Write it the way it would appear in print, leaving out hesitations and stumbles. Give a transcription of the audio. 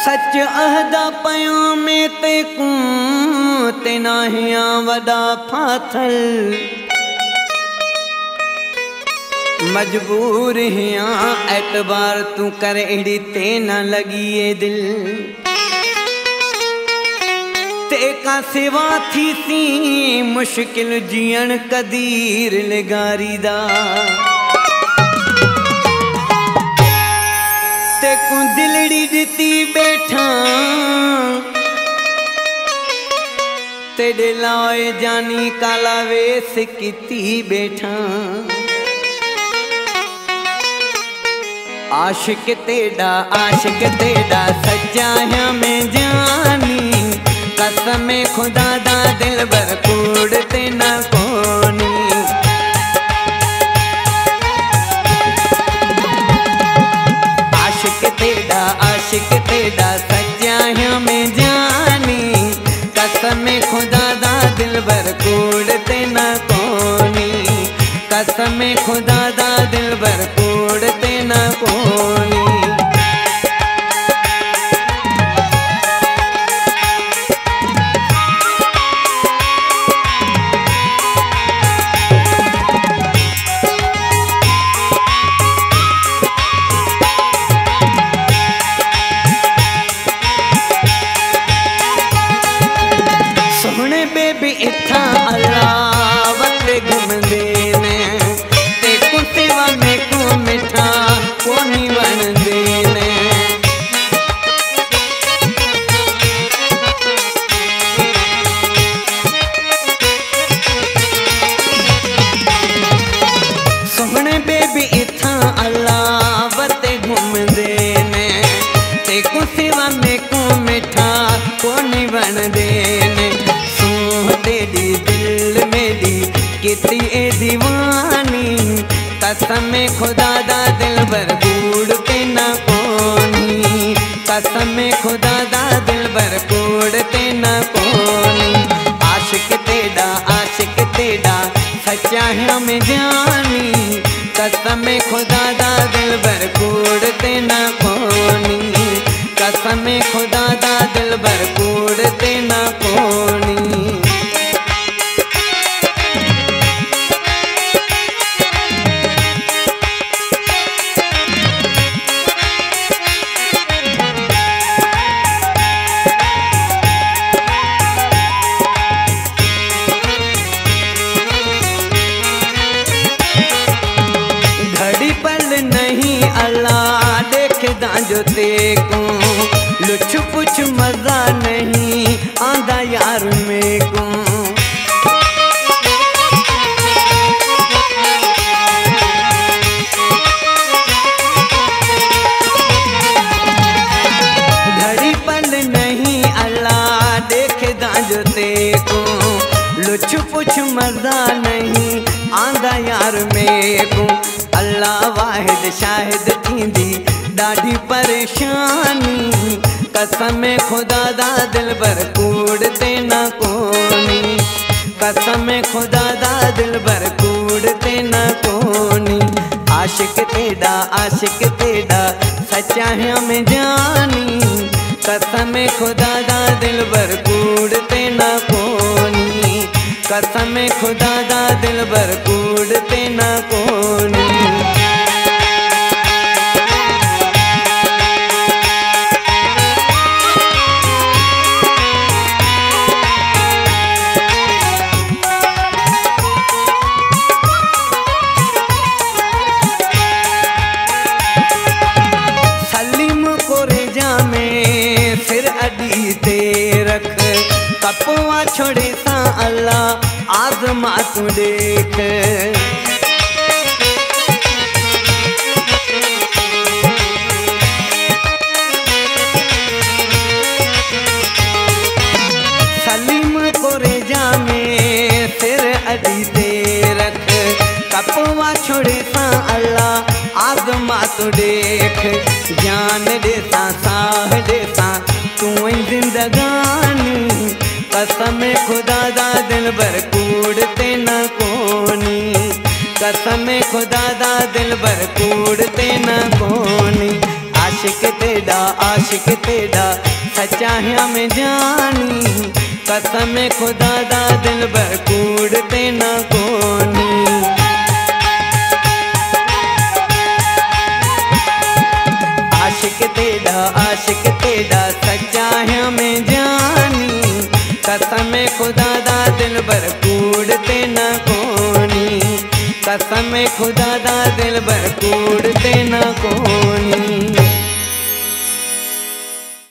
सच अहदा पया में ते कूं ते नाहिया वदा फाथल मजबूर हिया एतबार तू कर एड़ी ते न लगी ये दिल ते का सिवा थी सी मुश्किल जियन कदीर लगारी दा ते को दिलड़ी दिती बैठा तेरे लाए जानी काला वेस किती बैठा आशिक तेरा सच्चा है मैं जानी कसम खुदा दा दिल बर कूड़ते न कोनी आशिक तेरा सच्चा है मैं जानी कसम खुदा दा दिल बर कूड़ते न कोनी कसम खुदा दा दिल बर कूड़ते न कोनी सोहने बेबी इत्था अल्लाह वते घुमदे ने ते कुतिवा में को मिठा कोनी वणदे ने सोहने बेबी इत्था अल्लाह वते घुमदे ने ते कुतिवा में को मिठा कोनी वणदे ने तेरी दिल मेरी कितनी ए दीवानी कसम खुदा दा दिल बर कूड़ते न कोनी कसम खुदा दा दिल बर कूड़ते न कोनी आशिक तेरा सच्चा है मैं जानी कसम खुदा दा दिल बर कूड़ते न कोनी कसम खुदा दा दिल बर कूड़ते न कोनी नहीं अल्लाह देखदा जो तेको लुछ पुछ मजा नहीं आंदा यार में को घड़ी पल नहीं अल्लाह देखदा जो तेको लुछ पुछ मजा नहीं आंदा यार में को अल्लाह वाहिद शाहिद थींदी ॾाढी परेशानी कसम खुदा दा दिल बर कूड़ते न कोनी कसम खुदा दा दिल बर कूड़ते न कोनी आशिक तेरा सच्चा है मैं जानी कसम खुदा दा दिल बर कूड़ते न कोनी कसम खुदा दा दिल बर कूड़ते न कोनी कपुआ छोड़े सा अल्लाह आजमा तू देख सलीम को रेजा में फिर अड़ी दे रख कपुआ छोड़े सा अल्लाह आजमा तू देख जान देता साह देता तू जिंदगानी कसम खुदा दा दिल बर कूड़ते न कोनी कसम खुदा दा दिल बर कूड़ते न कोनी आशिक आशिक तेरा सच्चा है में जानी कसम खुदा दा दिल भर कूड़ते न कोनी। आशिक तेरा सच्चा है में जानी कसम खुदा दा दिल भर कूड़ते न कोनी। कसम खुदा दा दिल भर कूड़ते न कोनी।